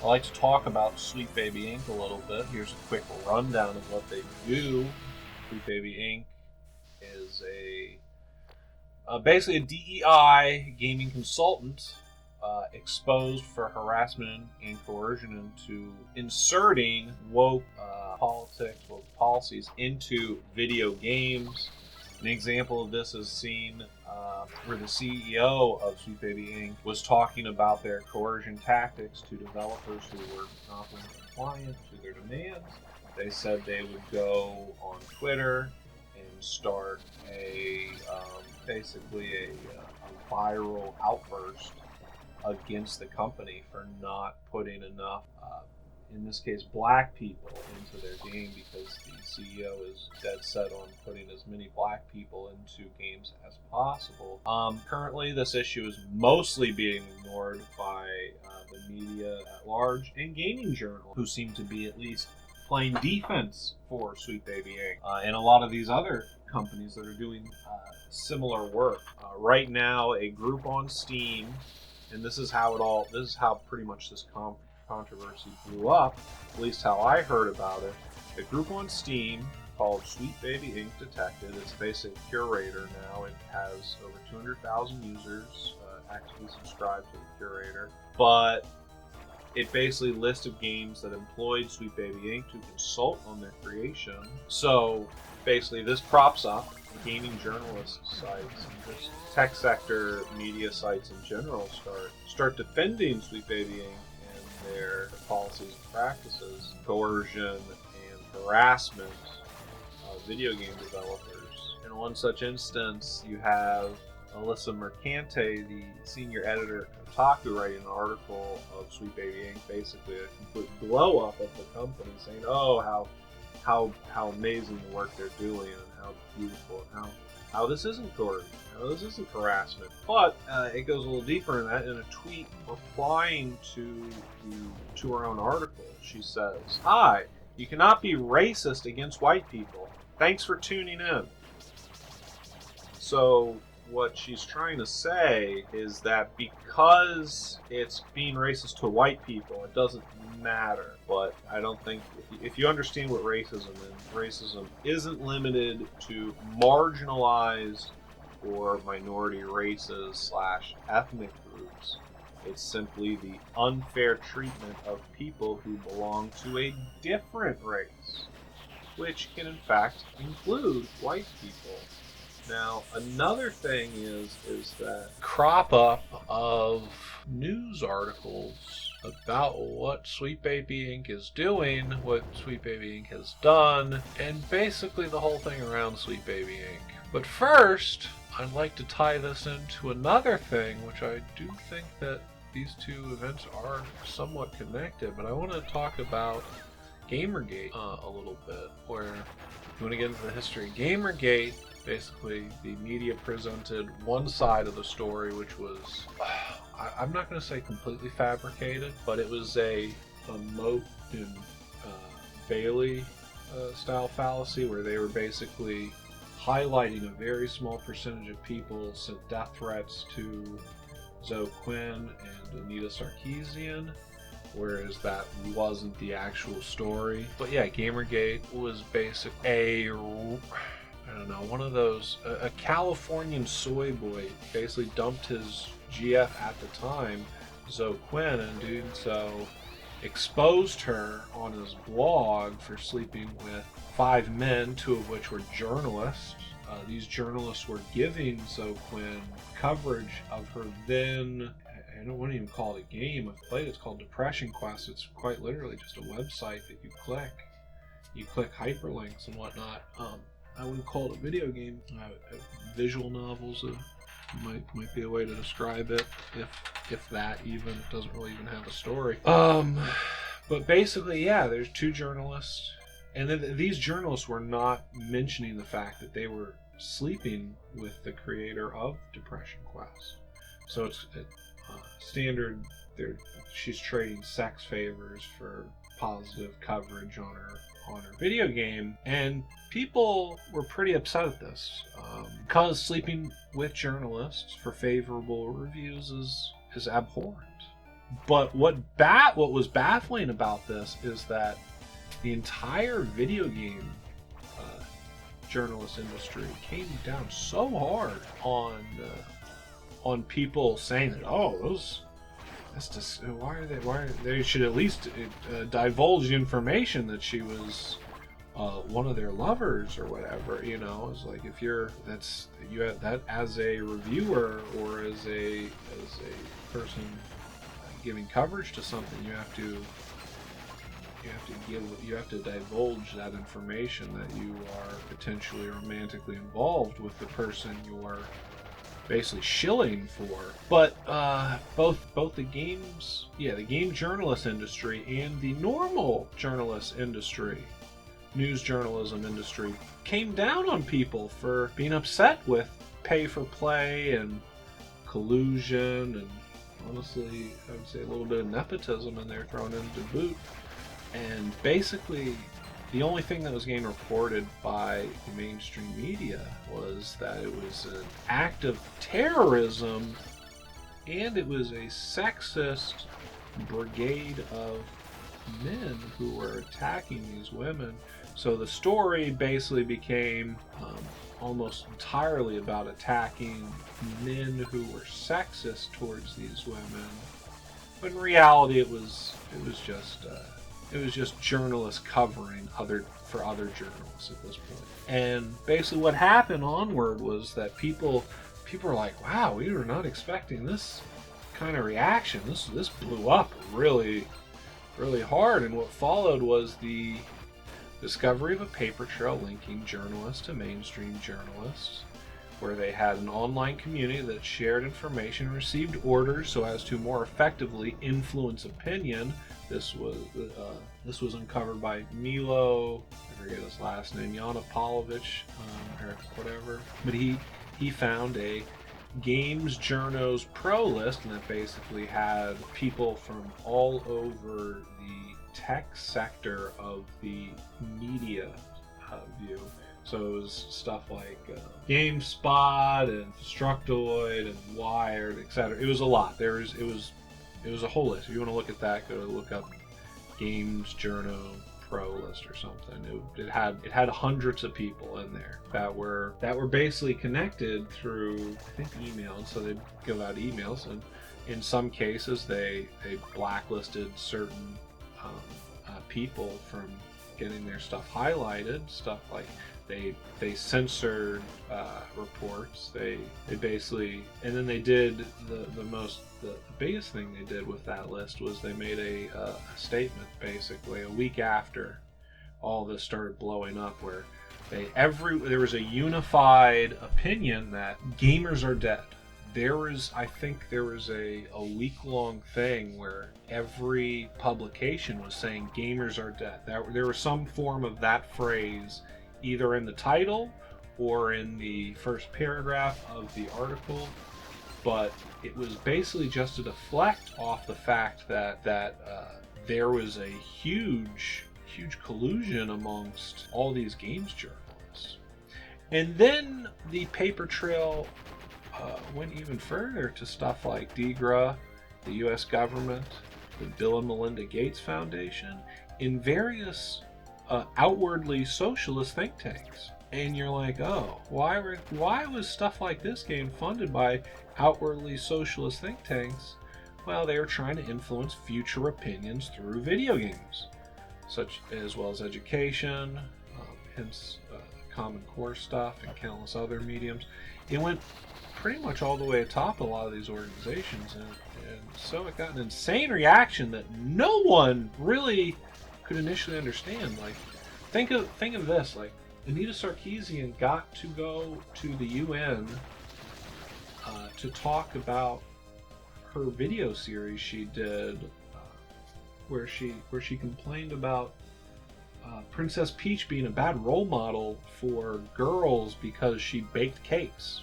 I like to talk about Sweet Baby Inc. a little bit. Here's a quick rundown of what they do. Sweet Baby Inc. is basically a DEI gaming consultant exposed for harassment and coercion into inserting woke politics, woke policies into video games. An example of this is seen where the CEO of Sweet Baby Inc. was talking about their coercion tactics to developers who were not compliant to their demands. They said they would go on Twitter and start basically a viral outburst against the company for not putting enough, in this case, black people into their game, because the CEO is dead set on putting as many black people into games as possible. Currently, this issue is mostly being ignored by the media at large and gaming journals, who seem to be at least playing defense for Sweet Baby Inc. And a lot of these other companies that are doing similar work. Right now, a group on Steam, and this is how pretty much this controversy blew up, at least how I heard about it. A group on Steam called Sweet Baby Inc. Detected. It's basically a curator now. It has over 200,000 users actively subscribed to the curator. But it basically listed games that employed Sweet Baby Inc. to consult on their creation. So basically this props up gaming journalist sites and just tech sector media sites in general start defending Sweet Baby Inc. and their policies and practices, coercion and harassment of video game developers. In one such instance, you have Alyssa Mercante, the senior editor at Kotaku, writing an article of Sweet Baby Inc., basically a complete blow up of the company, saying, "Oh, how amazing the work they're doing, and how beautiful, and how this isn't coercion, how this isn't harassment." But it goes a little deeper in that. In a tweet replying to her own article, she says, "Hi, you cannot be racist against white people. Thanks for tuning in." So what she's trying to say is that because it's being racist to white people, it doesn't matter. But I don't think, if you understand what racism is, racism isn't limited to marginalized or minority races / ethnic groups. It's simply the unfair treatment of people who belong to a different race, which can in fact include white people. Now, another thing is that crop up of news articles about what Sweet Baby Inc. is doing, what Sweet Baby Inc. has done, and basically the whole thing around Sweet Baby Inc. But first, I'd like to tie this into another thing, which I do think that these two events are somewhat connected, but I want to talk about Gamergate a little bit, where if you want to get into the history of Gamergate, basically the media presented one side of the story, which was, I'm not going to say completely fabricated, but it was a Moat and Bailey style fallacy, where they were basically highlighting a very small percentage of people sent death threats to Zoe Quinn and Anita Sarkeesian, whereas that wasn't the actual story. But yeah, Gamergate was basically one of those, a Californian soy boy basically dumped his GF at the time, Zoe Quinn, and doing so exposed her on his blog for sleeping with 5 men, 2 of which were journalists. These journalists were giving Zoe Quinn coverage of her then, I don't want to even call it a game, I've played it, it's called Depression Quest. It's quite literally just a website that you click hyperlinks and whatnot. I wouldn't call it a video game. Visual novels might be a way to describe it, if that even. It doesn't really even have a story. But basically, yeah, there's 2 journalists, and then these journalists were not mentioning the fact that they were sleeping with the creator of Depression Quest. So it's standard. She's trading sex favors for positive coverage on her video game, and people were pretty upset at this, because sleeping with journalists for favorable reviews is abhorrent. But what was baffling about this is that the entire video game journalist industry came down so hard on people saying that, oh, they should at least divulge information that she was one of their lovers or whatever. You know, it's like, if you have that as a reviewer or as a person giving coverage to something, you have to divulge that information, that you are potentially romantically involved with the person you're basically shilling for. But both the game journalist industry and the normal journalist industry, news journalism industry, came down on people for being upset with pay for play and collusion, and honestly, I would say a little bit of nepotism in there thrown in to boot. And basically, the only thing that was getting reported by the mainstream media was that it was an act of terrorism, and it was a sexist brigade of men who were attacking these women. So the story basically became almost entirely about attacking men who were sexist towards these women. But in reality, it was just journalists covering for other journalists at this point. And basically what happened onward was that people were like, wow, we were not expecting this kind of reaction. This blew up really, really hard. And what followed was the discovery of a paper trail linking journalists to mainstream journalists, where they had an online community that shared information, received orders so as to more effectively influence opinion. This was uncovered by Milo, I forget his last name, Yanupovych, or whatever. But he found a Games Journos Pro list, and that basically had people from all over the tech sector of the media view. So it was stuff like GameSpot and Structoid and Wired, etc. It was a lot. It was a whole list. If you want to look at that, go look up Games Journo Pro list or something. It had hundreds of people in there that were basically connected through, I think, email. And so they'd give out emails, and in some cases they blacklisted certain people from getting their stuff highlighted. Stuff like they censored reports. They basically, and then they did the biggest thing they did with that list was they made a statement basically a week after all this started blowing up, where there was a unified opinion that gamers are dead. I think there was a week-long thing where every publication was saying gamers are dead. There was some form of that phrase either in the title or in the first paragraph of the article, but it was basically just to deflect off the fact that there was a huge collusion amongst all these games journalists. And then the paper trail went even further to stuff like DGRA, the U.S. government, the Bill and Melinda Gates Foundation, in various outwardly socialist think tanks. And you're like, oh, why was stuff like this getting funded by outwardly socialist think tanks? Well, they were trying to influence future opinions through video games, such as well as education, hence Common Core stuff and countless other mediums. It went pretty much all the way atop a lot of these organizations, and so it got an insane reaction that no one really could initially understand. Like, think of this, like, Anita Sarkeesian got to go to the UN to talk about her video series she did, where she complained about Princess Peach being a bad role model for girls because she baked cakes.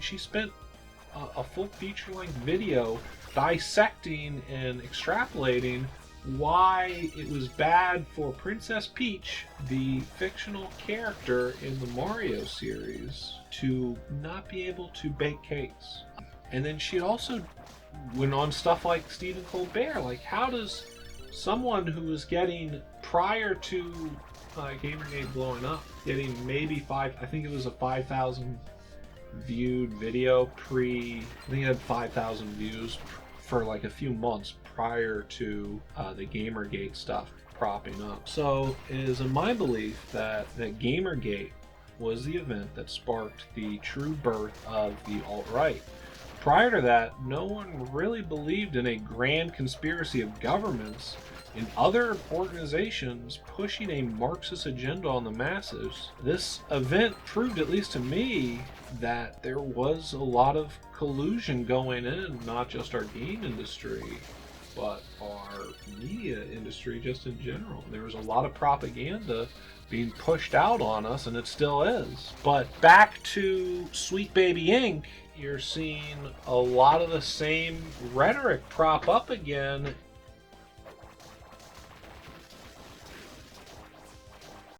She spent a full feature-length video dissecting and extrapolating why it was bad for Princess Peach, the fictional character in the Mario series, to not be able to bake cakes. And then she also when on stuff like Stephen Colbert, like how does someone who was getting, prior to Gamergate blowing up, getting maybe I think it was a 5,000 viewed video I think it had 5,000 views for like a few months prior to the Gamergate stuff propping up. So it is in my belief that Gamergate was the event that sparked the true birth of the alt-right. Prior to that, no one really believed in a grand conspiracy of governments and other organizations pushing a Marxist agenda on the masses. This event proved, at least to me, that there was a lot of collusion going in, not just our game industry, but our media industry just in general. There was a lot of propaganda being pushed out on us, and it still is. But back to Sweet Baby Inc., you're seeing a lot of the same rhetoric prop up again